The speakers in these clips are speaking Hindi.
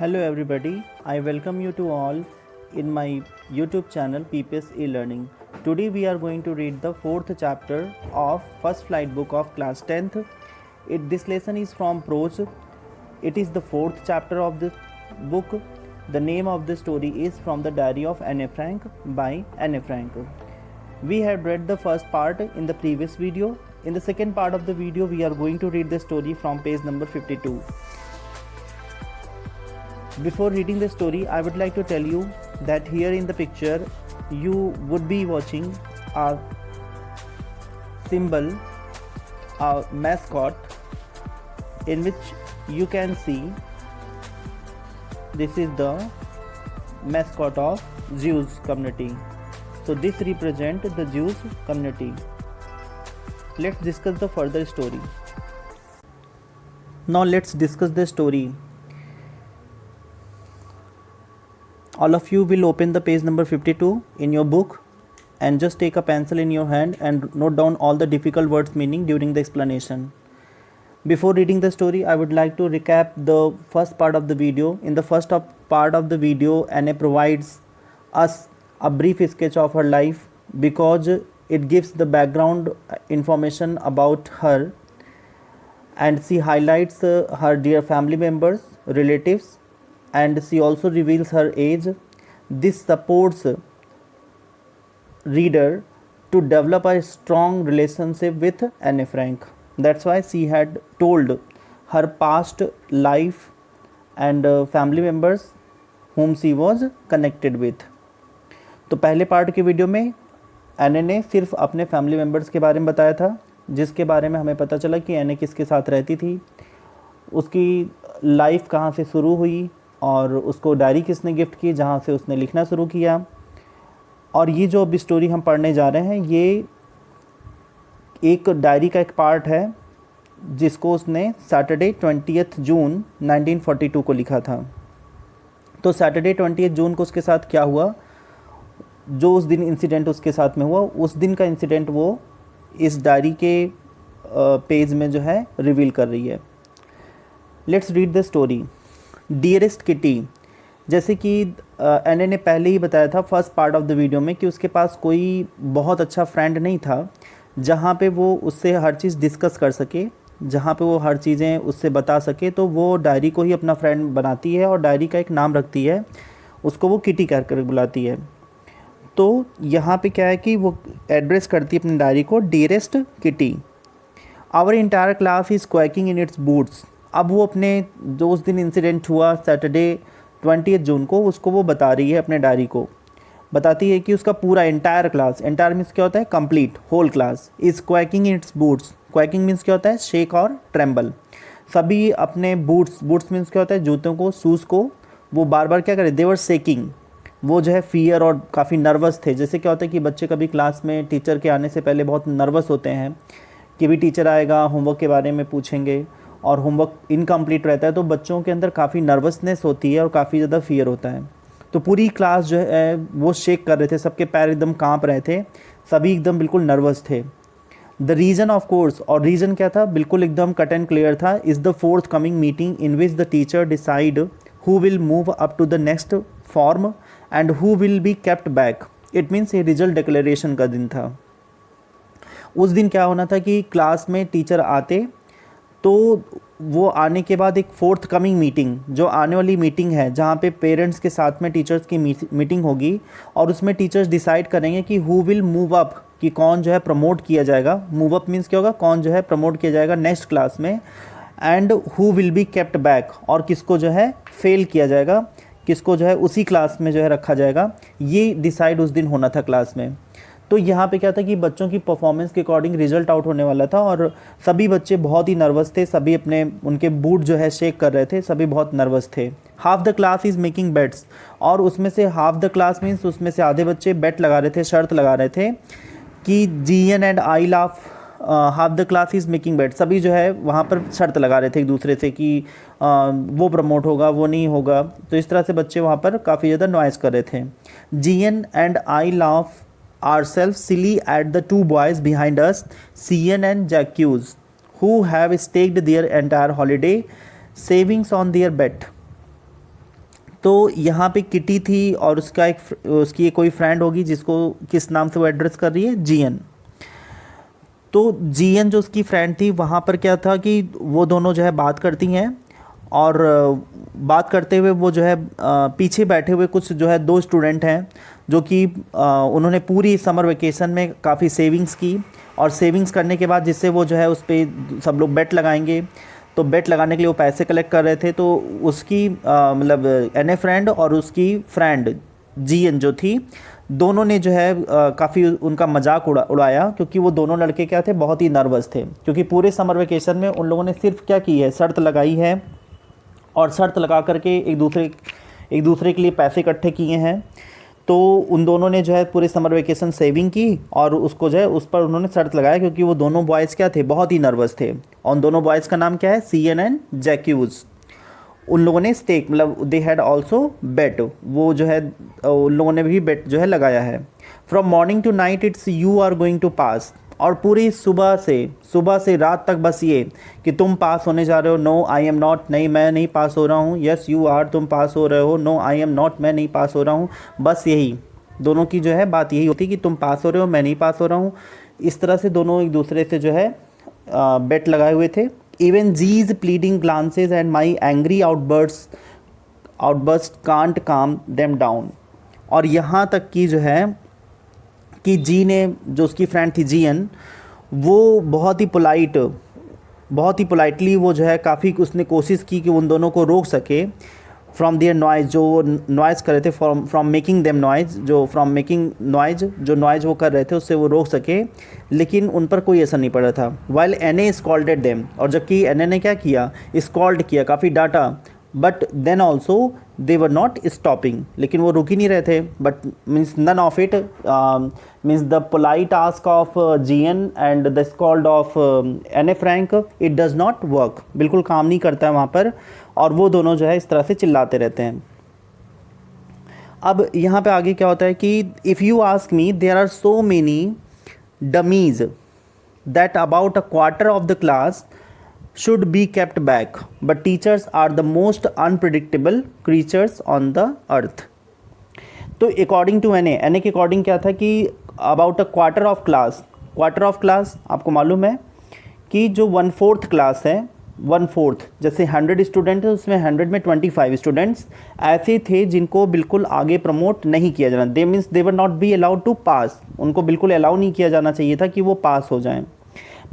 Hello everybody, I welcome you to all in my YouTube channel PPS E-Learning. Today we are going to read the 4th chapter of First Flight book of class 10th. This lesson is from prose. It is the 4th chapter of this book. The name of the story is From the Diary of Anne Frank by Anne Frank. We had read the first part in the previous video. In the second part of the video we are going to read the story from page number 52. Before reading the story, I would like to tell you that here in the picture you would be watching a symbol, a mascot, in which you can see this is the mascot of Jews community. So this represents the Jews community. Let's discuss the further story. Now let's discuss the story. All of you will open the page number 52 in your book and just take a pencil in your hand and note down all the difficult words meaning during the explanation. Before reading the story, I would like to recap the first part of the video. In the first part of the video, Anne provides us a brief sketch of her life because it gives the background information about her, and she highlights her dear family members, relatives, and she also reveals her age. This supports reader to develop a strong relationship with Anne Frank. That's why she had told her past life and family members whom she was connected with. तो पहले पार्ट के वीडियो में एने ने सिर्फ अपने फैमिली मेम्बर्स के बारे में बताया था, जिसके बारे में हमें पता चला कि एने किसके साथ रहती थी, उसकी लाइफ कहाँ से शुरू हुई और उसको डायरी किसने गिफ्ट की जहाँ से उसने लिखना शुरू किया. और ये जो अभी स्टोरी हम पढ़ने जा रहे हैं ये एक डायरी का एक पार्ट है जिसको उसने सैटरडे 20 जून 1942 को लिखा था. तो सैटरडे 20 जून को उसके साथ क्या हुआ, जो उस दिन इंसिडेंट उसके साथ में हुआ, उस दिन का इंसिडेंट वो इस डायरी के पेज में जो है रिवील कर रही है. Let's read the story. Dearest kitty, जैसे कि एने ने पहले ही बताया था first part of the video में कि उसके पास कोई बहुत अच्छा फ्रेंड नहीं था जहाँ पे वो उससे हर चीज़ डिस्कस कर सके, जहाँ पे वो हर चीज़ें उससे बता सके. तो वो डायरी को ही अपना फ्रेंड बनाती है और डायरी का एक नाम रखती है, उसको वो किटी कह कर बुलाती है. तो यहाँ पे क्या है कि वो एड्रेस करती है अपनी डायरी को dearest Kitty. Our entire class is quacking in its boots. अब वो अपने जो उस दिन इंसिडेंट हुआ सैटरडे 20 जून को, उसको वो बता रही है, अपने डायरी को बताती है कि उसका पूरा इंटायर क्लास, इंटायर मीन्स क्या होता है complete, whole class, is quacking in its boots. Quacking means क्या होता है शेक और ट्रेम्बल. सभी अपने बूट्स मीन्स क्या होता है जूतों को, शूज़ को, वो बार बार क्या करे, देवर शेकिंग. वो जो है फियर और काफ़ी नर्वस थे. जैसे क्या होता है कि बच्चे कभी क्लास में टीचर के आने से पहले बहुत नर्वस होते हैं कि भी टीचर आएगा, होमवर्क के बारे में पूछेंगे और होमवर्क इनकम्प्लीट रहता है, तो बच्चों के अंदर काफ़ी नर्वसनेस होती है और काफ़ी ज़्यादा फियर होता है. तो पूरी क्लास जो है वो शेक कर रहे थे, सबके पैर एकदम कांप रहे थे, सभी एकदम बिल्कुल नर्वस थे. द रीज़न ऑफ कोर्स, और रीज़न क्या था बिल्कुल एकदम कट एंड क्लियर था, is the forthcoming meeting in which the teacher decide who will move up to the next form and who will be kept back. It means ये रिजल्ट डिक्लेरेशन का दिन था. उस दिन क्या होना था कि क्लास में टीचर आते, तो वो आने के बाद एक फोर्थ कमिंग मीटिंग, जो आने वाली मीटिंग है जहाँ पे पेरेंट्स के साथ में टीचर्स की मीटिंग होगी और उसमें टीचर्स डिसाइड करेंगे कि हु विल मूव अप, कि कौन जो है प्रमोट किया जाएगा. मूव अप मीन्स क्या होगा, कौन जो है प्रमोट किया जाएगा नेक्स्ट क्लास में, and who will be kept back, और किसको जो है फेल किया जाएगा, किसको जो है उसी क्लास में जो है रखा जाएगा. ये डिसाइड उस दिन होना था क्लास में. तो यहाँ पे क्या था कि बच्चों की परफॉर्मेंस के अकॉर्डिंग रिजल्ट आउट होने वाला था और सभी बच्चे बहुत ही नर्वस थे, सभी अपने उनके बूट जो है शेक कर रहे थे, सभी बहुत नर्वस थे. Half the class is making bets, और उसमें से हाफ द क्लास मीन्स उसमें से आधे बच्चे बेट लगा रहे थे, शर्त लगा रहे थे कि GN and I laugh half the class is making bet. सभी जो है वहाँ पर शर्त लगा रहे थे एक दूसरे से कि वो प्रमोट होगा, वो नहीं होगा. तो इस तरह से बच्चे वहाँ पर काफ़ी ज़्यादा नॉइज़ कर रहे थे. GN and I laugh ourselves silly at the two boys behind us, Cian and Jacques, who have staked their entire holiday savings on their bet. तो यहाँ पे किटी थी और उसकी एक कोई फ्रेंड होगी जिसको किस नाम से वो एड्रेस कर रही है, जीएन। तो जीएन जो उसकी फ्रेंड थी, वहाँ पर क्या था कि वो दोनों जो है बात करती हैं, और बात करते हुए वो जो है पीछे बैठे हुए कुछ जो है दो स्टूडेंट हैं जो कि उन्होंने पूरी समर वेकेशन में काफ़ी सेविंग्स की, और सेविंग्स करने के बाद जिससे वो जो है उस पर सब लोग बेट लगाएंगे, तो बेट लगाने के लिए वो पैसे कलेक्ट कर रहे थे। तो उसकी मतलब एने फ्रेंड और उसकी फ्रेंड जीएन जो थी, दोनों ने जो है काफ़ी उनका मजाक उड़ाया, क्योंकि वो दोनों लड़के क्या थे, बहुत ही नर्वस थे, क्योंकि पूरे समर वेकेशन में उन लोगों ने सिर्फ क्या की है, शर्त लगाई है, और शर्त लगा करके एक दूसरे के लिए पैसे इकट्ठे किए हैं। तो उन दोनों ने जो है पूरे समर वेकेशन सेविंग की, और उसको जो है उस पर उन्होंने शर्त लगाया, क्योंकि वो दोनों बॉयज़ क्या थे, बहुत ही नर्वस थे। और उन दोनों बॉयज़ का नाम क्या है, सीएन एंड जैक्यूज। उन लोगों ने स्टेक मतलब दे हैड ऑल्सो बेट, वो जो है उन लोगों ने भी बेट जो है लगाया है। From morning to night it's you are going to pass, और पूरी सुबह से रात तक बस ये कि तुम पास होने जा रहे हो, नो आई एम नॉट, नहीं मैं नहीं पास हो रहा हूँ, यस यू आर, तुम पास हो रहे हो, नो आई एम नॉट, मैं नहीं पास हो रहा हूँ। बस यही दोनों की जो है बात यही होती कि तुम पास हो रहे हो, मैं नहीं पास हो रहा हूँ। इस तरह से दोनों एक दूसरे से जो है बेट लगाए हुए थे। Even G's pleading glances and my angry outburst can't calm them down. और यहाँ तक कि जो है कि जी ने, जो उसकी फ्रेंड थी जीएन, वो बहुत ही पोलाइटली वो जो है काफ़ी उसने कोशिश की कि उन दोनों को रोक सके फ्रॉम देयर नॉइज़, जो नॉइज़ कर रहे थे, फ्रॉम मेकिंग देम नॉइज़, जो नॉइज़ वो कर रहे थे उससे वो रोक सके, लेकिन उन पर कोई असर नहीं पड़ रहा था। वाइल एनए स्कॉल्डेड देम, और जबकि एनए ने क्या किया, स्कॉल्ड किया, काफ़ी डांटा, but then also they were not stopping, लेकिन वो रुक ही नहीं रहे थे। But means none of it means the polite ask of GN and the scold of Anne Frank, it does not work, बिल्कुल काम नहीं करता है वहाँ पर, और वो दोनों जो है इस तरह से चिल्लाते रहते हैं। अब यहाँ पे आगे क्या होता है कि if you ask me there are so many dummies that about a quarter of the class should be kept back, but teachers are the most unpredictable creatures on the earth. तो अकॉर्डिंग टू एन के अकॉर्डिंग क्या था कि about a quarter of class आपको मालूम है कि जो 1/4 क्लास है, 1/4 जैसे 100 स्टूडेंट है, उसमें 100 में 25 स्टूडेंट्स ऐसे थे जिनको बिल्कुल आगे प्रमोट नहीं किया जाना, they means they were not be allowed to pass, उनको बिल्कुल अलाउ नहीं किया जाना चाहिए था कि वो पास हो जाएं,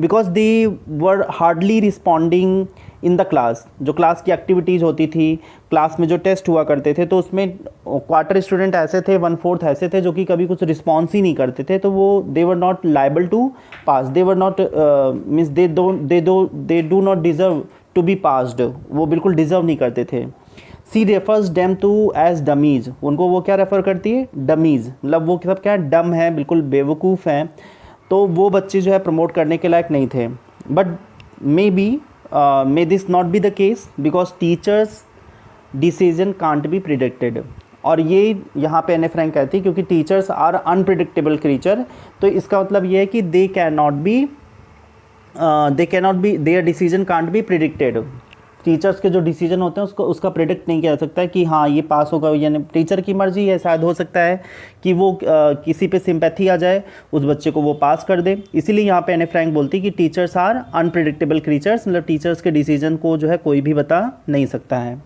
because they were hardly responding in the class. जो क्लास की एक्टिविटीज़ होती थी, क्लास में जो टेस्ट हुआ करते थे, तो उसमें क्वार्टर स्टूडेंट ऐसे थे, 1/4 ऐसे थे जो कि कभी कुछ रिस्पॉन्स ही नहीं करते थे, तो वो they were not liable to pass, they were not means they do not deserve to be passed, वो बिल्कुल डिज़र्व नहीं करते थे। She refers them to as dummies, उनको वो क्या रेफ़र करती है, डमीज़, मतलब वो सब क्या है, डम है, बिल्कुल बेवकूफ़ हैं, तो वो बच्चे जो है प्रमोट करने के लायक नहीं थे। But may this not be the case because teachers decision can't be predicted, और ये यहाँ पे एने फ्रैंक कहती है क्योंकि टीचर्स आर अनप्रिडिक्टेबल क्रीचर, तो इसका मतलब ये है कि they can not be there decision can't be predicted. Teachers के जो डिसीजन होते हैं उसका प्रिडिक्ट नहीं किया जा सकता है कि हाँ ये पास होगा, यानी टीचर की मर्जी है, शायद हो सकता है कि वो किसी पे सिंपैथी आ जाए, उस बच्चे को वो पास कर दे। इसीलिए यहाँ पे एने फ्रैंक बोलती कि टीचर्स आर अनप्रिडिक्टेबल क्रीचर्स, मतलब टीचर्स के डिसीजन को जो है कोई भी बता नहीं सकता है।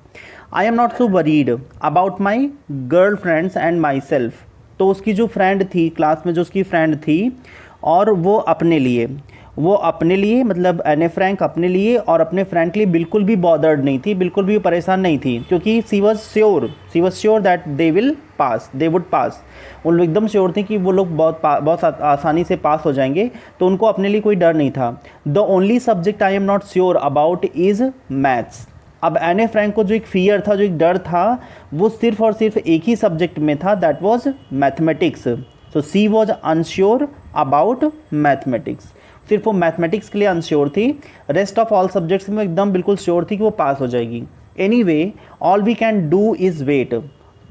I am not so worried about my girl friends and my self, तो उसकी जो फ्रेंड थी, क्लास में जो उसकी फ्रेंड थी, और वो अपने लिए मतलब एने फ्रैंक अपने लिए और अपने फ्रेंड के लिए बिल्कुल भी बॉदर्ड नहीं थी, बिल्कुल भी परेशान नहीं थी, क्योंकि she was sure that they would पास। उन लोग एकदम श्योर थे कि वो लोग बहुत आसानी से पास हो जाएंगे, तो उनको अपने लिए कोई डर नहीं था। The only subject I am not sure about is maths. अब एने फ्रैंक को जो एक फियर था, जो एक डर था, वो सिर्फ और सिर्फ एक ही सब्जेक्ट में था, that was mathematics. So she was unsure about mathematics, सिर्फ वो मैथमेटिक्स के लिए अनश्योर थी, रेस्ट ऑफ ऑल सब्जेक्ट्स में एकदम बिल्कुल श्योर थी कि वो पास हो जाएगी। Anyway all we can do is wait,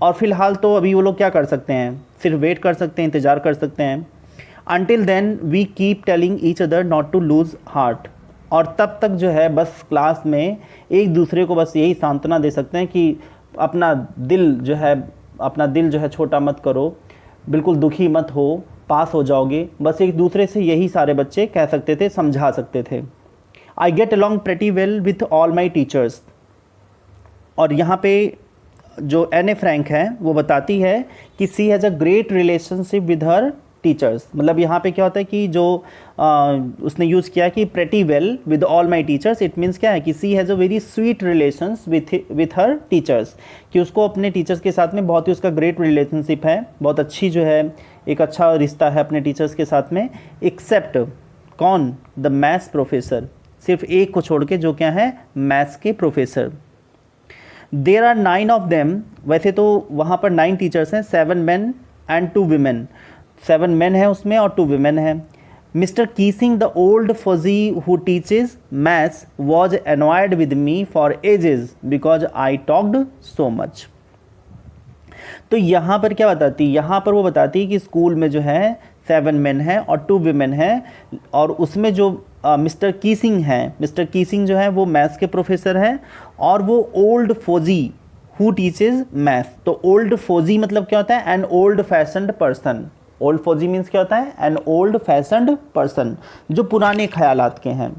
और फिलहाल तो अभी वो लोग क्या कर सकते हैं, सिर्फ वेट कर सकते हैं, इंतज़ार कर सकते हैं। Until then we keep telling each other not to lose heart, और तब तक जो है बस क्लास में एक दूसरे को बस यही सांत्वना दे सकते हैं कि अपना दिल जो है छोटा मत करो, बिल्कुल दुखी मत हो, पास हो जाओगे। बस एक दूसरे से यही सारे बच्चे कह सकते थे, समझा सकते थे। I get along pretty well with all my teachers. और यहाँ पे जो एने फ्रैंक है वो बताती है कि she has a great relationship with her teachers. मतलब यहाँ पे क्या होता है कि जो उसने यूज़ किया कि pretty well with all my teachers, it means क्या है कि she has a very sweet relations with her teachers, कि उसको अपने टीचर्स के साथ में बहुत ही उसका ग्रेट रिलेशनशिप है, बहुत अच्छी जो है एक अच्छा रिश्ता है अपने टीचर्स के साथ में। एक्सेप्ट कौन? द मैथ्स प्रोफेसर, सिर्फ एक को छोड़ के, जो क्या है मैथ्स के professor. There are 9 of them, वैसे तो वहाँ पर 9 टीचर्स हैं, 7 मेन एंड 2 वीमेन। 7 मेन है उसमें और 2 वीमेन है। Mister Keesing the old fogey who teaches maths was annoyed with me for ages because I talked so much. तो यहाँ पर क्या बताती है? यहाँ पर वो बताती है कि स्कूल में जो है 7 मेन है और 2 वीमेन है, और उसमें जो मिस्टर कीसिंग हैं, मिस्टर कीसिंग जो है वो मैथ्स के प्रोफेसर हैं, और वो ओल्ड फौजी हु टीचेज मैथ्स। तो ओल्ड फौजी मतलब क्या होता है? An old fashioned person. Old फौजी मीन्स क्या होता है? एन ओल्ड फैशन्ड पर्सन, जो पुराने ख्यालात के हैं,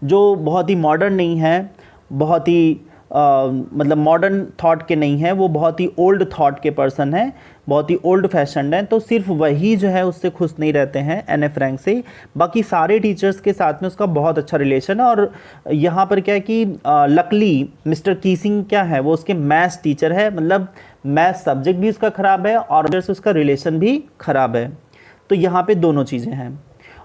जो बहुत ही मॉडर्न नहीं है, बहुत ही मतलब मॉडर्न थॉट के नहीं है, वो बहुत ही ओल्ड थॉट के पर्सन है, बहुत ही ओल्ड फैशन्ड है। तो सिर्फ वही जो है उससे खुश नहीं रहते हैं, एने फ्रैंक से। बाकी सारे टीचर्स के साथ में उसका बहुत अच्छा रिलेशन है। और यहाँ पर क्या है कि लकली मिस्टर कीसिंग क्या है, वो उसके मैथ्स टीचर है, मतलब मैथ्स सब्जेक्ट भी उसका ख़राब है और उसका रिलेशन भी ख़राब है। तो यहाँ पे दोनों चीज़ें हैं।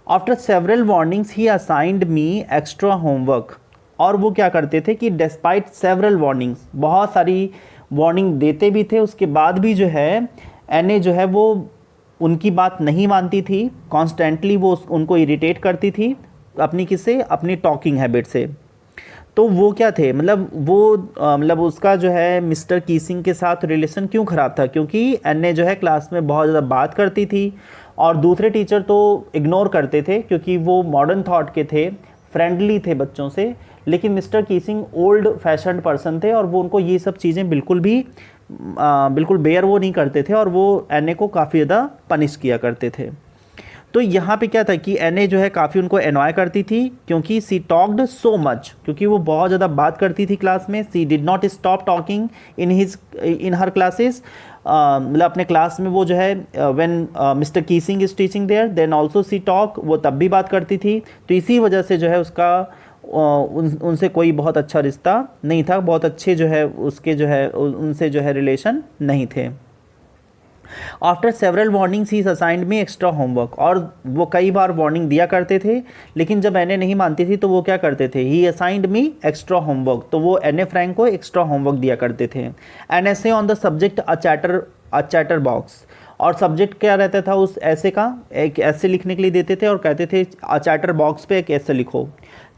आफ्टर सेवरल वार्निंग्स ही असाइंड मी एक्स्ट्रा होमवर्क। और वो क्या करते थे कि डिस्पाइट सेवरल वार्निंग्स, बहुत सारी वार्निंग देते भी थे, उसके बाद भी जो है एने जो है वो उनकी बात नहीं मानती थी। कॉन्स्टेंटली वो उनको इरिटेट करती थी अपनी किससे? अपनी टॉकिंग हैबिट से। तो वो क्या थे, मतलब वो मतलब उसका जो है मिस्टर कीसिंग के साथ रिलेशन क्यों ख़राब था? क्योंकि एने जो है क्लास में बहुत ज़्यादा बात करती थी और दूसरे टीचर तो इग्नोर करते थे क्योंकि वो मॉडर्न थॉट के थे, फ्रेंडली थे बच्चों से। लेकिन मिस्टर कीसिंग ओल्ड फैशन्ड पर्सन थे और वो उनको ये सब चीज़ें बिल्कुल भी बिल्कुल बेयर वो नहीं करते थे, और वो एने को काफ़ी ज़्यादा पनिश किया करते थे। तो यहाँ पे क्या था कि एने जो है काफ़ी उनको एनॉय करती थी, क्योंकि सी टॉक्ड सो मच, क्योंकि वो बहुत ज़्यादा बात करती थी क्लास में। She did not stop talking in her classes, मतलब अपने क्लास में वो जो है when Mister Keesing is teaching there then also she talk, वो तब भी बात करती थी। तो इसी वजह से जो है उसका उनसे कोई बहुत अच्छा रिश्ता नहीं था, बहुत अच्छे जो है उसके जो है उनसे जो है रिलेशन नहीं थे। आफ्टर सेवरल वार्निंग्स ही असाइंड मी एक्स्ट्रा होमवर्क। और वो कई बार वार्निंग दिया करते थे, लेकिन जब एने नहीं मानती थी तो वो क्या करते थे? ही असाइंड मी एक्स्ट्रा होमवर्क, तो वो एने फ्रैंक को एक्स्ट्रा होमवर्क दिया करते थे। एन ऐसे on the subject a chatter box. और सब्जेक्ट क्या रहता था उस ऐसे का? एक ऐसे लिखने के लिए देते थे और कहते थे अ चैटर बॉक्स पे एक ऐसे लिखो।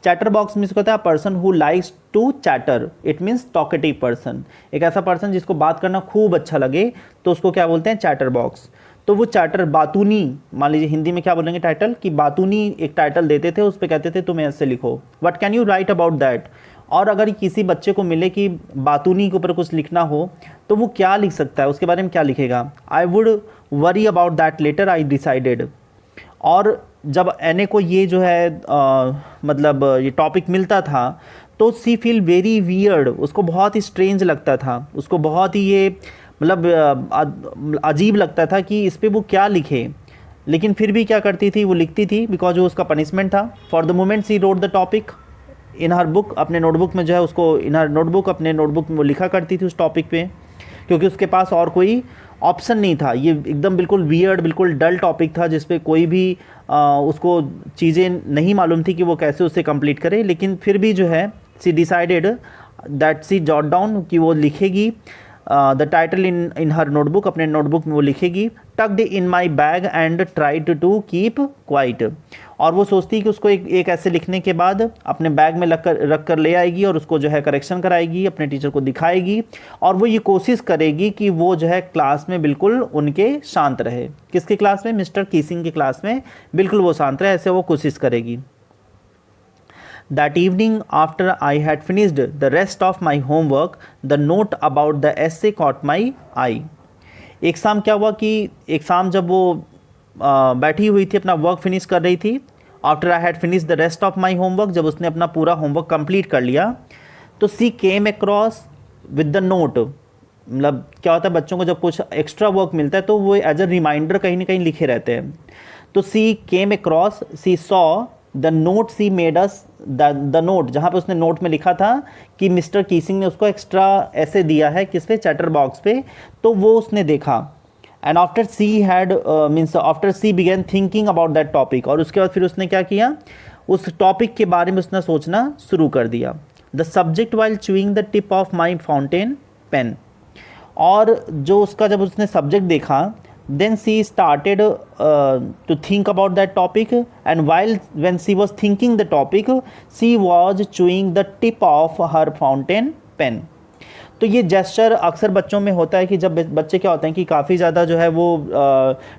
चैटर बॉक्स मीन्स होता है person who likes to chatter, it means talkative person, एक ऐसा पर्सन जिसको बात करना खूब अच्छा लगे, तो उसको क्या बोलते हैं? Chatter box. तो वो चैटर बातूनी, मान लीजिए हिंदी में क्या बोलेंगे टाइटल, कि बातूनी एक टाइटल देते थे, उस पर कहते थे तुम ऐसे लिखो, what can you right about that. और अगर किसी बच्चे को मिले कि बातूनी के ऊपर कुछ लिखना हो तो वो क्या लिख सकता है, उसके बारे में क्या लिखेगा? I would worry about that later I decided. और जब एने को ये जो है मतलब ये टॉपिक मिलता था तो सी फील वेरी वियर्ड, उसको बहुत ही स्ट्रेंज लगता था, उसको बहुत ही ये मतलब अजीब लगता था कि इस पे वो क्या लिखे। लेकिन फिर भी क्या करती थी? वो लिखती थी, बिकॉज वो उसका पनिशमेंट था। For the moment she wrote the topic in her book, अपने नोटबुक में जो है उसको इन हर नोटबुक, अपने नोटबुक में वो लिखा करती थी उस टॉपिक पे, क्योंकि उसके पास और कोई ऑप्शन नहीं था। ये एकदम बिल्कुल वियर्ड, बिल्कुल डल टॉपिक था जिस पे कोई भी उसको चीज़ें नहीं मालूम थी कि वो कैसे उसे कंप्लीट करे। लेकिन फिर भी जो है she decided that she jot down, कि वो लिखेगी the title in her notebook, अपने नोटबुक में वो लिखेगी। Tucked in my bag and tried to keep quiet. और वो सोचती है कि उसको एक ऐसे लिखने के बाद अपने बैग में रख कर ले आएगी और उसको जो है करेक्शन कराएगी, अपने टीचर को दिखाएगी, और वो ये कोशिश करेगी कि वो जो है क्लास में बिल्कुल उनके शांत रहे। किसकी क्लास में? मिस्टर कीसिंग की क्लास में बिल्कुल वो शांत रहे, ऐसे वो कोशिश करेगी। That evening, after I had finished the rest of my homework, the note about the essay caught my eye. एक शाम क्या हुआ कि एक शाम जब वो बैठी हुई थी, अपना वर्क फिनिश कर रही थी, after I had finish the rest of my homework, जब उसने अपना पूरा होमवर्क कंप्लीट कर लिया, तो she came across with the note. मतलब क्या होता है, बच्चों को जब कुछ एक्स्ट्रा वर्क मिलता है तो वो एज अ रिमाइंडर कहीं ना कहीं लिखे रहते हैं. तो she came across, she saw the note, she made us the note, जहाँ पे उसने नोट में लिखा था कि मिस्टर कीसिंग ने उसको एक्स्ट्रा ऐसे दिया है किस पे, चैटर बॉक्स पे, तो वो उसने देखा. And after she had means after she began thinking about that topic, और उसके बाद फिर उसने क्या किया, उस टॉपिक के बारे में उसने सोचना शुरू कर दिया. The subject while chewing the tip of my fountain pen, और जो उसका जब उसने सब्जेक्ट देखा, then she started to think about that topic, and when she was thinking the topic, she was chewing the tip of her fountain pen. तो ये जेस्चर अक्सर बच्चों में होता है कि जब बच्चे क्या होते हैं कि काफ़ी ज़्यादा जो है वो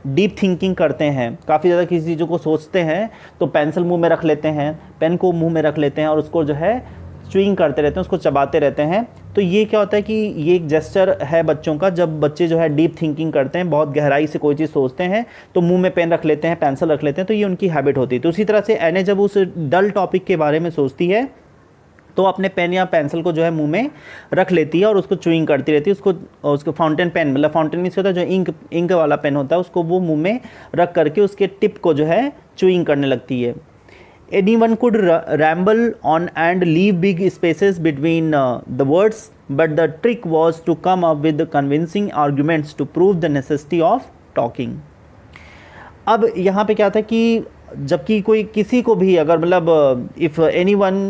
डीप थिंकिंग करते हैं, काफ़ी ज़्यादा किसी चीज़ों को सोचते हैं, तो पेंसिल मुंह में रख लेते हैं, पेन को मुंह में रख लेते हैं और उसको जो है च्यूइंग करते रहते हैं, उसको चबाते रहते हैं. तो ये क्या होता है कि ये एक जेस्चर है बच्चों का, जब बच्चे जो है डीप थिंकिंग करते हैं, बहुत गहराई से कोई चीज़ सोचते हैं, तो मुंह में पेन रख लेते हैं, पेंसिल रख लेते हैं, तो ये उनकी हैबिट होती है. तो उसी तरह से एने जब उस डल टॉपिक के बारे में सोचती है तो अपने पेन या पेंसिल को जो है मुंह में रख लेती है और उसको च्यूइंग करती रहती है. उसको फाउंटेन पेन, मतलब फाउंटेन मीन्स होता है जो इंक वाला पेन होता है, उसको वो मुंह में रख करके उसके टिप को जो है च्यूइंग करने लगती है. Anyone could ramble on and leave big spaces between the words, but the trick was to come up with convincing arguments to prove the necessity of talking. अब यहाँ पे क्या था कि जबकि कोई किसी को भी अगर मतलब if anyone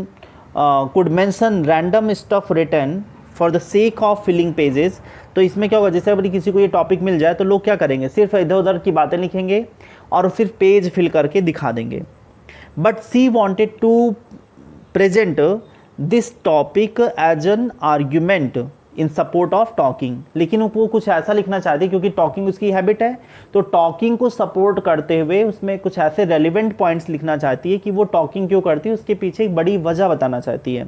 could mention random stuff written for the sake of filling pages, तो इसमें क्या होगा, जैसे अगर किसी को ये टॉपिक मिल जाए तो लोग क्या करेंगे, सिर्फ इधर उधर की बातें लिखेंगे और सिर्फ पेज फिल करके दिखा देंगे. But she wanted to present this topic as an argument in support of talking. लेकिन वो कुछ ऐसा लिखना चाहती है क्योंकि टॉकिंग उसकी हैबिट है, तो टॉकिंग को सपोर्ट करते हुए उसमें कुछ ऐसे रेलिवेंट पॉइंट्स लिखना चाहती है कि वो टॉकिंग क्यों करती है, उसके पीछे एक बड़ी वजह बताना चाहती है.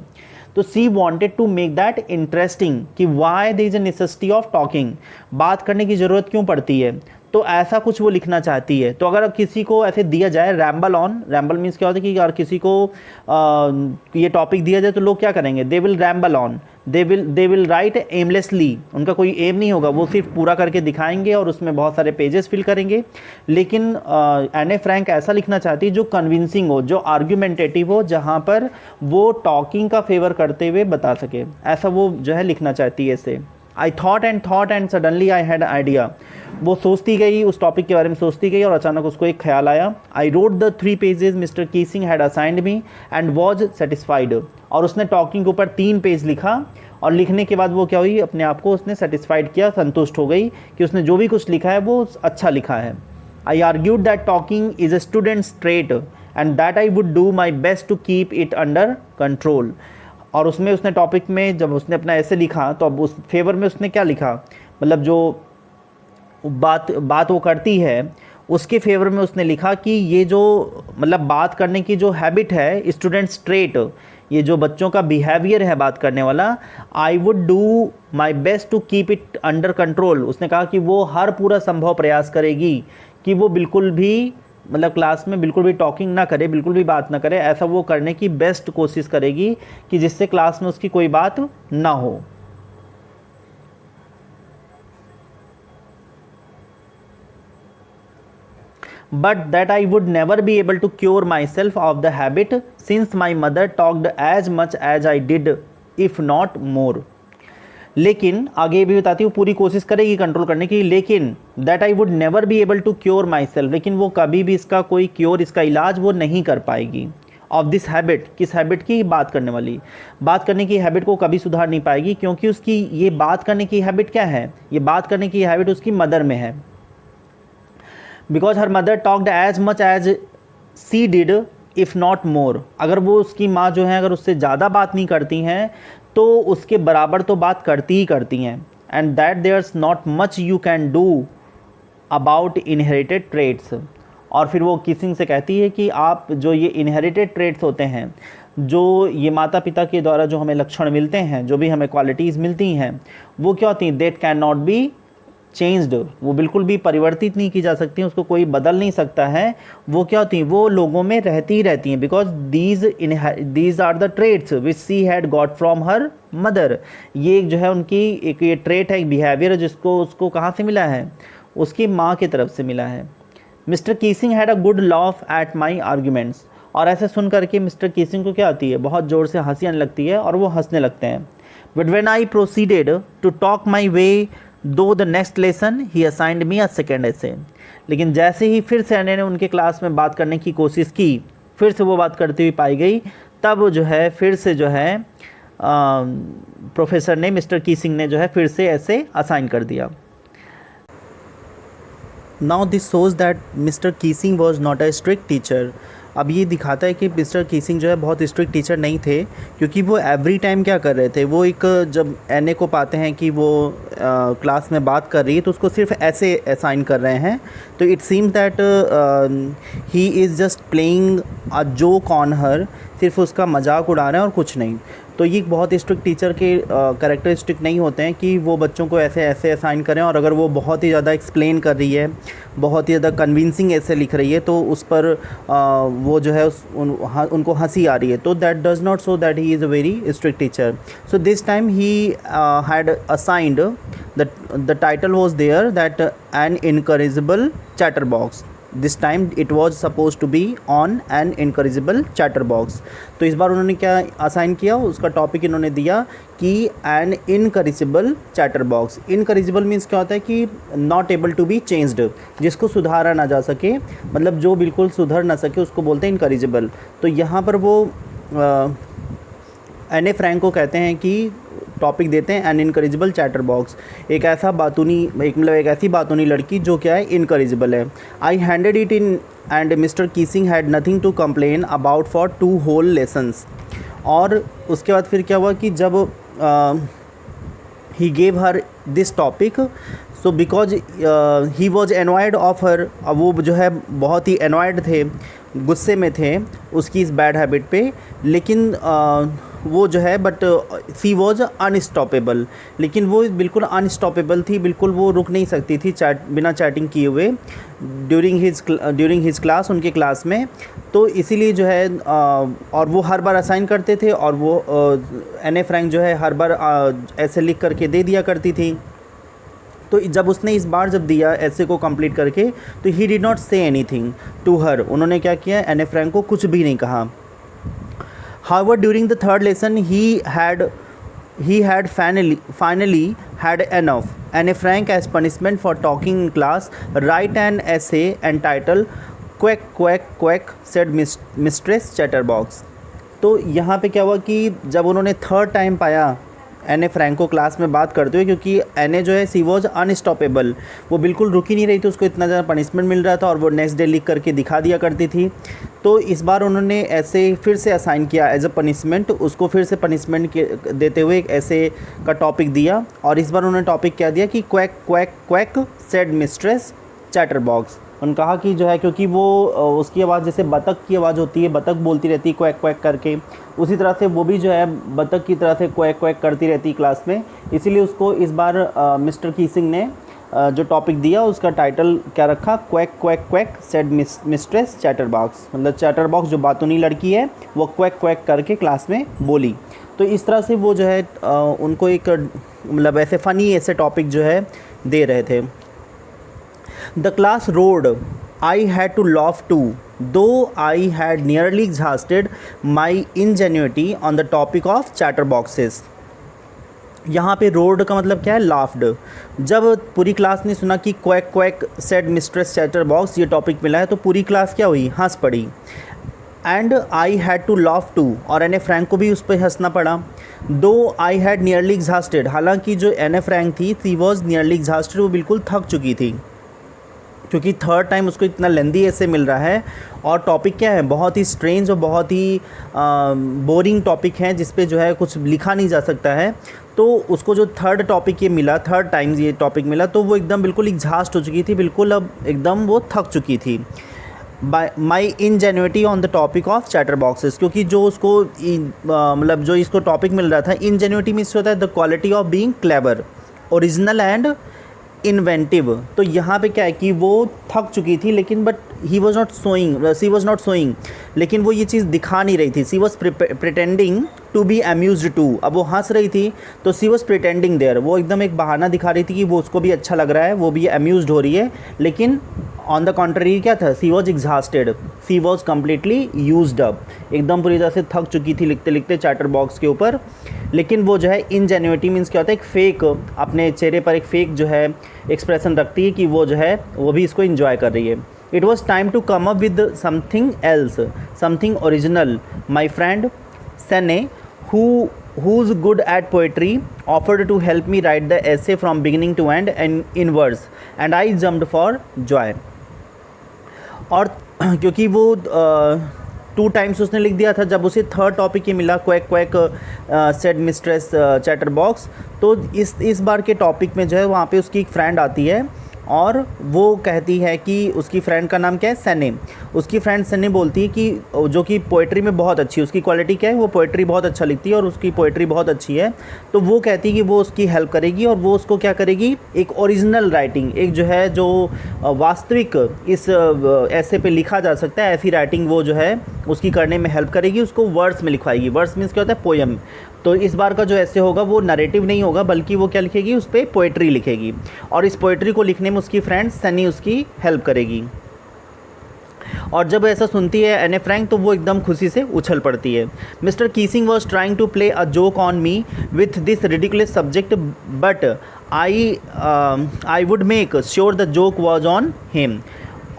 तो she wanted to make that interesting कि why there is a necessity of talking, बात करने की ज़रूरत क्यों पड़ती है, तो ऐसा कुछ वो लिखना चाहती है. तो अगर किसी को ऐसे दिया जाए रैम्बल ऑन, रैम्बल मीन्स क्या होता है कि अगर किसी को ये टॉपिक दिया जाए तो लोग क्या करेंगे, they will ramble on, they will write aimlessly, उनका कोई एम नहीं होगा, वो सिर्फ पूरा करके दिखाएंगे और उसमें बहुत सारे पेजेस फिल करेंगे. लेकिन एने फ्रैंक ऐसा लिखना चाहती है जो कन्विंसिंग हो, जो आर्ग्यूमेंटेटिव हो, जहाँ पर वो टॉकिंग का फेवर करते हुए बता सके, ऐसा वो जो है लिखना चाहती है इसे. I thought and suddenly I had idea, वो सोचती गई, उस टॉपिक के बारे में सोचती गई और अचानक उसको एक ख्याल आया. I wrote the 3 pages Mister Keesing had assigned me and was satisfied, और उसने टॉकिंग के ऊपर 3 पेज लिखा और लिखने के बाद वो क्या हुई, अपने आप को उसने सेटिस्फाइड किया, संतुष्ट हो गई कि उसने जो भी कुछ लिखा है वो अच्छा लिखा है. I argued that talking is a student's trait and that I would do my best to keep it under control. और उसमें उसने टॉपिक में जब उसने अपना ऐसे लिखा तो अब उस फेवर में उसने क्या लिखा, मतलब जो बात वो करती है उसके फेवर में उसने लिखा कि ये जो मतलब बात करने की जो हैबिट है, स्टूडेंट्स ट्रेट, ये जो बच्चों का बिहेवियर है बात करने वाला, I would do my best to keep it under control. उसने कहा कि वो हर पूरा संभव प्रयास करेगी कि वो बिल्कुल भी मतलब क्लास में बिल्कुल भी टॉकिंग ना करे, बिल्कुल भी बात ना करे, ऐसा वो करने की बेस्ट कोशिश करेगी कि जिससे क्लास में उसकी कोई बात ना हो. But that I would never be able to cure myself of the habit since my mother talked as much as I did, if not more. लेकिन आगे भी बताती हूँ, पूरी कोशिश करेगी कंट्रोल करने की, लेकिन that I would never be able to cure myself, लेकिन वो कभी भी इसका कोई क्योर, इसका इलाज वो नहीं कर पाएगी. ऑफ दिस हैबिट, किस हैबिट की, बात करने वाली, बात करने की हैबिट को कभी सुधार नहीं पाएगी, क्योंकि उसकी ये बात करने की हैबिट क्या है, ये बात करने की हैबिट उसकी मदर में है. Because her mother talked as much as she did if not more. अगर वो उसकी माँ जो है अगर उससे ज़्यादा बात नहीं करती हैं तो उसके बराबर तो बात करती ही करती हैं. And that there's not much you can do about inherited traits. और फिर वो किसिंग से कहती है कि आप जो ये इनहेरिटेड ट्रेट्स होते हैं, जो ये माता पिता के द्वारा जो हमें लक्षण मिलते हैं, जो भी हमें क्वालिटीज़ मिलती हैं, वो क्या होती हैं, that can not be changed, वो बिल्कुल भी परिवर्तित नहीं की जा सकती हैं, उसको कोई बदल नहीं सकता है। वो क्या होती हैं, वो लोगों में रहती ही रहती हैं, because these are the traits which she had got from her mother. ये जो है उनकी एक ये ट्रेट है, एक बिहेवियर है, जिसको उसको कहाँ से मिला है, उसकी माँ की तरफ से मिला है। Mister Keesing had a good laugh at my arguments, और ऐसे सुन करके मिस्टर कीसिंग को क्या आती है, बहुत ज़ोर से हंसी आने लगती है और वो हंसने लगते हैं। But when I proceeded to talk my way through the next lesson he assigned me a second ऐसे, लेकिन जैसे ही फिर से एने ने उनके क्लास में बात करने की कोशिश की, फिर से वो बात करती हुई पाई गई, तब जो है फिर से जो है प्रोफेसर ने, मिस्टर कीसिंग ने जो है फिर से ऐसे असाइन कर दिया। Now this shows that Mister Keesing was not a strict teacher. अब ये दिखाता है कि मिस्टर कीसिंग जो है बहुत स्ट्रिक्ट टीचर नहीं थे, क्योंकि वो एवरी टाइम क्या कर रहे थे, वो एक जब एने को पाते हैं कि वो क्लास में बात कर रही है तो उसको सिर्फ ऐसे असाइन कर रहे हैं, तो it seems that he is just playing a joke on her, सिर्फ उसका मजाक उड़ा रहे हैं और कुछ नहीं। तो ये बहुत स्ट्रिक्ट टीचर के कैरेक्टरिस्टिक नहीं होते हैं कि वो बच्चों को ऐसे ऐसे असाइन करें, और अगर वो बहुत ही ज़्यादा एक्सप्लेन कर रही है, बहुत ही ज़्यादा कन्विंसिंग ऐसे लिख रही है, तो उस पर वो जो है उनको हंसी आ रही है, तो that does not show that he is a very strict teacher. So this time he had assigned the title was there that an incorrigible chatter box. This time it was suppose to be on an incorrigible chatter box. तो इस बार उन्होंने क्या असाइन किया, उसका टॉपिक इन्होंने दिया कि an incorrigible chatter box. Incorrigible means क्या होता है कि not able to be changed, जिसको सुधारा ना जा सके, मतलब जो बिल्कुल सुधर ना सके उसको बोलते हैं इनकरेजेबल। तो यहाँ पर वो एने फ्रैंक को कहते हैं कि टॉपिक देते हैं एन इनकरेजेबल चैटर बॉक्स, एक ऐसा बातूनी, एक ऐसी बातूनी लड़की जो क्या है, इनकरेजेबल है। I handed it in and Mister Keesing had nothing to complain about for 2 whole lessons. और उसके बाद फिर क्या हुआ कि जब he gave her this topic, so because he was annoyed of her, वो जो है बहुत ही एनॉयड थे, गुस्से में थे उसकी इस बैड हैबिट पे, लेकिन वो जो है बट सी वॉज अनस्टॉपेबल, लेकिन वो बिल्कुल अनस्टॉपेबल थी, बिल्कुल वो रुक नहीं सकती थी बिना चैटिंग किए हुए ड्यूरिंग हिज क्लास, उनके क्लास में। तो इसीलिए जो है और वो हर बार असाइन करते थे, और वो एने फ्रैंक जो है हर बार ऐसे लिख करके दे दिया करती थी। तो जब उसने इस बार जब दिया ऐसे को कंप्लीट करके, तो he did not say anything to her, उन्होंने क्या किया, एने फ्रैंक को कुछ भी नहीं कहा। However, during the third lesson, he had finally had enough. Anne Frank, as punishment for talking in class, write an essay entitled "Quack Quack Quack," said Mistress Chatterbox. तो यहाँ पे क्या हुआ कि जब उन्होंने थर्ड टाइम पाया एने फ्रैंक को क्लास में बात करते हुए, क्योंकि एने जो है सी वॉज अनस्टॉपेबल, वो बिल्कुल रुक ही नहीं रही थी, उसको इतना ज़्यादा पनिशमेंट मिल रहा था और वो नेक्स्ट डे लिख करके दिखा दिया करती थी। तो इस बार उन्होंने ऐसे फिर से असाइन किया एज अ पनिशमेंट, उसको फिर से पनिशमेंट देते हुए एक ऐसे का टॉपिक दिया, और इस बार उन्होंने टॉपिक क्या दिया कि quack quack quack said mistress chatter box. उन्होंने कहा कि जो है, क्योंकि वो उसकी आवाज़ जैसे बतख की आवाज़ होती है, बतख बोलती रहती है क्वैक क्वैक करके, उसी तरह से वो भी जो है बतख की तरह से क्वैक क्वैक करती रहती है क्लास में, इसीलिए उसको इस बार मिस्टर कीसिंग ने जो टॉपिक दिया उसका टाइटल क्या रखा, quack quack quack said mistress chatter box. मतलब चैटर बॉक्स जो बातूनी लड़की है वो क्वैक क्वैक करके क्लास में बोली। तो इस तरह से वो जो है उनको एक मतलब ऐसे फ़नी ऐसे टॉपिक जो है दे रहे थे। The class roared. I had to laugh too, though I had nearly exhausted my ingenuity on the topic of chatterboxes. यहाँ पे रोड का मतलब क्या है, लाफ्ड। जब पूरी क्लास ने सुना कि quack quack said mistress chatter box ये टॉपिक मिला है, तो पूरी क्लास क्या हुई, हंस पड़ी। And I had to laugh too, और एने फ्रैंक को भी उस पर हंसना पड़ा। दो आई हैड नियरली एग्जॉस्टेड, हालांकि जो एने फ्रैंक थी सी वॉज नियरली एग्जॉस्टेड, वो बिल्कुल थक चुकी थी, क्योंकि थर्ड टाइम उसको इतना लेंदी ऐसे मिल रहा है, और टॉपिक क्या है, बहुत ही स्ट्रेंज और बहुत ही बोरिंग टॉपिक है, जिस पे जो है कुछ लिखा नहीं जा सकता है। तो उसको जो थर्ड टॉपिक ये मिला, थर्ड टाइम्स ये टॉपिक मिला, तो वो एकदम बिल्कुल एग्जॉस्ट हो चुकी थी, बिल्कुल अब एकदम वो थक चुकी थी। By my ingenuity on the topic of chatter boxes, क्योंकि जो उसको मतलब जो इसको टॉपिक मिल रहा था, इनजेन्युइटी मीन्स होता है the quality of being clever, original and inventive. तो यहाँ पे क्या है कि वो थक चुकी थी, लेकिन but she was not showing, लेकिन वो ये चीज़ दिखा नहीं रही थी। She was pretending to be amused too, अब वो हंस रही थी तो सी वॉज प्रिटेंडिंग देयर, वो एकदम एक बहाना दिखा रही थी कि वो उसको भी अच्छा लग रहा है, वो भी अम्यूज्ड हो रही है। लेकिन ऑन द कॉन्ट्ररी क्या था, she was exhausted, she was completely used up, एकदम पूरी तरह से थक चुकी थी लिखते लिखते चैटर बॉक्स के ऊपर। लेकिन वो जो है इनजेन्युइटी मीन्स क्या होता है, एक फेक, अपने चेहरे पर एक फेक जो है एक्सप्रेशन रखती है कि वो जो है वो भी इसको इंजॉय कर रही है। It was time to come up with something else, something original. My friend Sanne who's good at poetry offered to help me write the essay from beginning to end and in verse, and I jumped for joy। और क्योंकि वो 2 टाइम्स उसने लिख दिया था, जब उसे थर्ड टॉपिक ही मिला, quack quack said mistress chatter box, तो इस बार के टॉपिक में जो है वहाँ पे उसकी एक फ्रेंड आती है और वो कहती है कि उसकी फ्रेंड का नाम क्या है, सने। उसकी फ्रेंड सने बोलती है कि जो कि पोइट्री में बहुत अच्छी है, उसकी क्वालिटी क्या है, वो पोइट्री बहुत अच्छा लिखती है और उसकी पोइट्री बहुत अच्छी है। तो वो कहती है कि वो उसकी हेल्प करेगी और वो उसको क्या करेगी, एक ओरिजिनल राइटिंग, एक जो है जो वास्तविक इस ऐसे पे लिखा जा सकता है, ऐसी राइटिंग वो जो है उसकी करने में हेल्प करेगी, उसको वर्ड्स में लिखवाएगी। वर्ड्स मीन्स क्या होता है, पोएम। तो इस बार का जो ऐसे होगा वो नरेटिव नहीं होगा, बल्कि वो क्या लिखेगी, उस पर पोइट्री लिखेगी, और इस पोइट्री को लिखने में उसकी फ्रेंड सनी उसकी हेल्प करेगी। और जब ऐसा सुनती है एने फ्रैंक तो वो एकदम खुशी से उछल पड़ती है। Mister Keesing was trying to play a joke on me with this ridiculous subject, but I would make sure the joke was on him.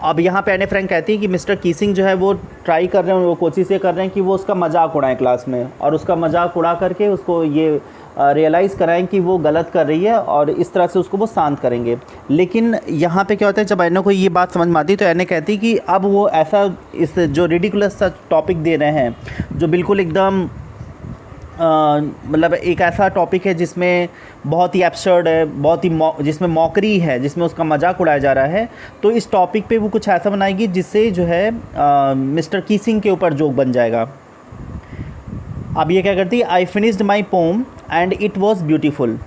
अब यहाँ पे एने फ्रैंक कहती है कि मिस्टर कीसिंग जो है वो ट्राई कर रहे हैं, वो कोशिश ये कर रहे हैं कि वो उसका मजाक उड़ाएं क्लास में, और उसका मजाक उड़ा करके उसको ये रियलाइज़ कराएं कि वो गलत कर रही है, और इस तरह से उसको वो शांत करेंगे। लेकिन यहाँ पे क्या होता है, जब एने को ये बात समझ में आती है तो एने कहती कि अब वो ऐसा इस जो रिडिकुलस सा टॉपिक दे रहे हैं, जो बिल्कुल एकदम मतलब एक ऐसा टॉपिक है जिसमें बहुत ही एब्सर्ड है, बहुत ही जिसमें मॉकरी है, जिसमें उसका मजाक उड़ाया जा रहा है, तो इस टॉपिक पे वो कुछ ऐसा बनाएगी जिससे जो है मिस्टर कीसिंग के ऊपर जोक बन जाएगा। अब ये क्या करती है, I finished my poem and it was beautiful.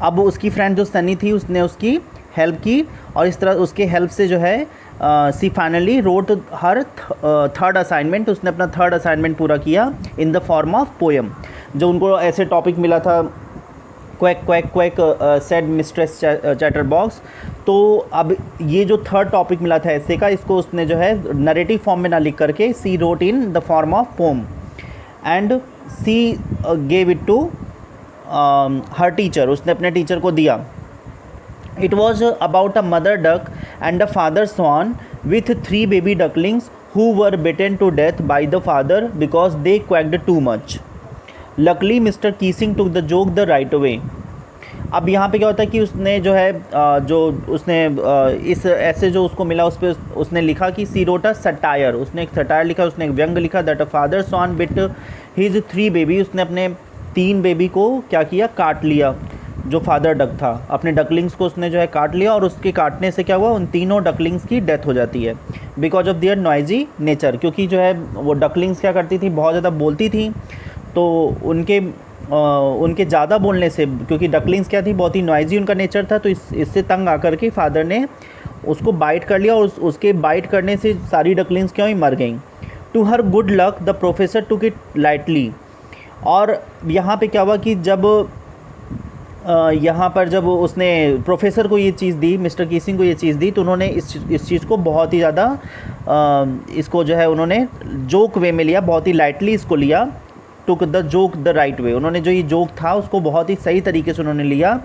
अब उसकी फ्रेंड जो सनी थी उसने उसकी हेल्प की, और इस तरह उसके हेल्प से जो है सी फाइनली रोट हर थर्ड असाइनमेंट, उसने अपना थर्ड असाइनमेंट पूरा किया इन द फॉर्म ऑफ पोएम। जो उनको ऐसे टॉपिक मिला था, quack quack quack said mistress chatter box, तो अब ये जो थर्ड टॉपिक मिला था ऐसे का, इसको उसने जो है नरेटिव फॉर्म में ना लिख करके she wrote in the form of poem and she gave it to her teacher, उसने अपने टीचर को दिया। It was about a mother duck and a father swan with 3 baby ducklings who were bitten to death by the father because they quacked too much. Luckily Mister Keesing took the joke the right way. अब यहाँ पे क्या होता है कि उसने जो है जो उसने इस ऐसे जो उसको मिला उस पर उसने लिखा कि सी रोट अ सटायर, उसने एक सटायर लिखा, उसने एक व्यंग लिखा, that a father swan bit his 3 baby, उसने अपने 3 बेबी को क्या किया, काट लिया। जो फादर डक था अपने डकलिंग्स को उसने जो है काट लिया, और उसके काटने से क्या हुआ, उन तीनों डकलिंग्स की डेथ हो जाती है because of their noisy nature. क्योंकि जो है वो डकलिंग्स क्या करती थी, बहुत ज़्यादा बोलती थी, तो उनके ज़्यादा बोलने से, क्योंकि डकलिंग्स क्या थी, बहुत ही नॉइजी उनका नेचर था, तो इससे तंग आकर के फादर ने उसको बाइट कर लिया, और उसके बाइट करने से सारी डकलिंग्स क्यों ही मर गई। To her good luck the professor took it lightly. और यहाँ पे क्या हुआ कि जब यहाँ पर जब उसने प्रोफेसर को ये चीज़ दी, मिस्टर कीसिंग को ये चीज़ दी, तो उन्होंने इस चीज़ को बहुत ही ज़्यादा इसको जो है उन्होंने जोक वे में लिया, बहुत ही लाइटली इसको लिया। टुक द जोक द राइट वे, उन्होंने जो ये जोक था उसको बहुत ही सही तरीके से उन्होंने लिया।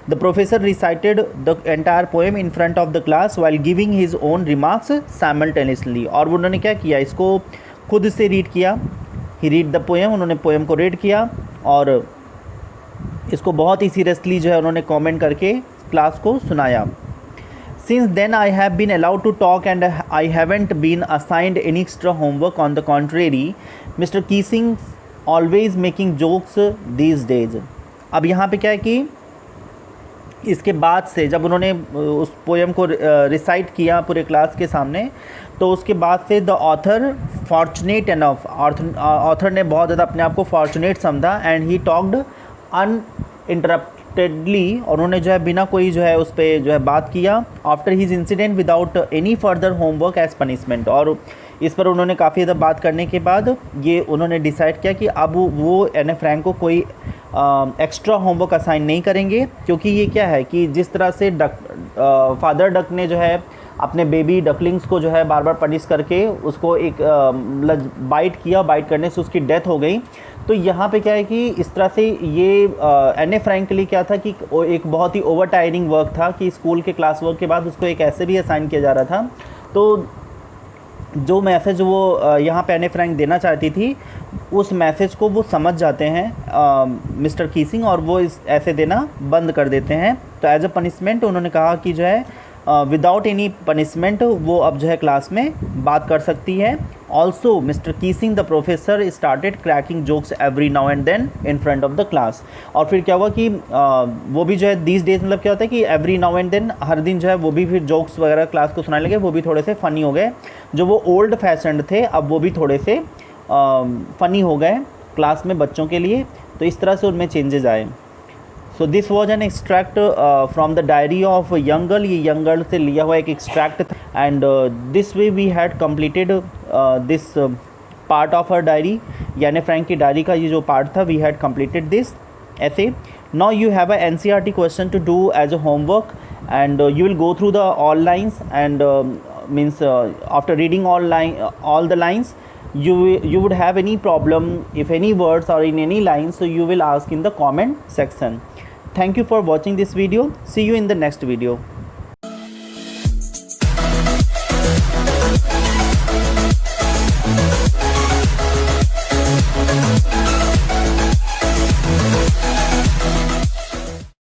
The professor recited the entire poem in front of the class while giving his own remarks simultaneously. और उन्होंने क्या किया, इसको खुद से रीड किया, ही रीड द पोएम, उन्होंने पोएम को रीड किया और इसको बहुत ही सीरियसली जो है उन्होंने कमेंट करके क्लास को सुनाया। Since then I have been allowed to talk and I haven't been assigned any extra homework. On the contrary, Mr. Keesing always making jokes these days. अब यहाँ पे क्या है कि इसके बाद से जब उन्होंने उस पोएम को रिसाइट किया पूरे क्लास के सामने, तो उसके बाद से the author fortunate enough, author ने बहुत ज़्यादा अपने आप को फॉर्चुनेट समझा एंड ही टॉक्ड अनइंटरप्टेडली, और उन्होंने जो है बिना कोई जो है उस पर जो है बात किया after his incident without any further homework as punishment. और इस पर उन्होंने काफ़ी ज़्यादा बात करने के बाद ये उन्होंने डिसाइड किया कि अब वो एने फ्रैंक को कोई एक्स्ट्रा होमवर्क असाइन नहीं करेंगे, क्योंकि ये क्या है कि जिस तरह से फादर डक ने जो है अपने बेबी डकलिंग्स को जो है बार बार पनिश करके उसको एक बाइट किया, बाइट करने से उसकी डेथ हो गई। तो यहाँ पे क्या है कि इस तरह से ये एने फ्रैंक के लिए क्या था कि एक बहुत ही ओवर टायरिंग वर्क था कि स्कूल के क्लास वर्क के बाद उसको एक ऐसे भी असाइन किया जा रहा था। तो जो मैसेज वो यहाँ पे एने फ्रैंक देना चाहती थी, उस मैसेज को वो समझ जाते हैं मिस्टर कीसिंग, और वो इस ऐसे देना बंद कर देते हैं। तो एज अ पनिशमेंट उन्होंने कहा कि जो है विदाउट एनी पनिशमेंट वो अब जो है क्लास में बात कर सकती है। Also Mister Keesing the professor started cracking jokes every now and then in front of the class. और फिर क्या हुआ कि वो भी जो है दीज डेज मतलब क्या होता है कि एवरी नाउ एंड देन हर दिन जो है वो भी फिर जोक्स वगैरह क्लास को सुनाने लगे, वो भी थोड़े से फ़नी हो गए। जो वो ओल्ड फैशन्ड थे अब वो भी थोड़े से फ़नी हो गए क्लास में बच्चों के लिए। तो इस तरह से उनमें चेंजेस आए। So this was an extract from the diary of young girl, ये यंग गर्ल से लिया हुआ एक एक्सट्रैक्ट था। And this way we had completed this part of her diary, यानी फ्रैंक की डायरी का ये जो पार्ट था, वी हैड कम्प्लीटेड दिस ऐसे। Now you have a NCERT question to do as a homework, and you will go through the all lines, and means after reading all the lines, you would have any problem if any words are in any line, so you will ask in the comment section. Thank you for watching this video. See you in the next video.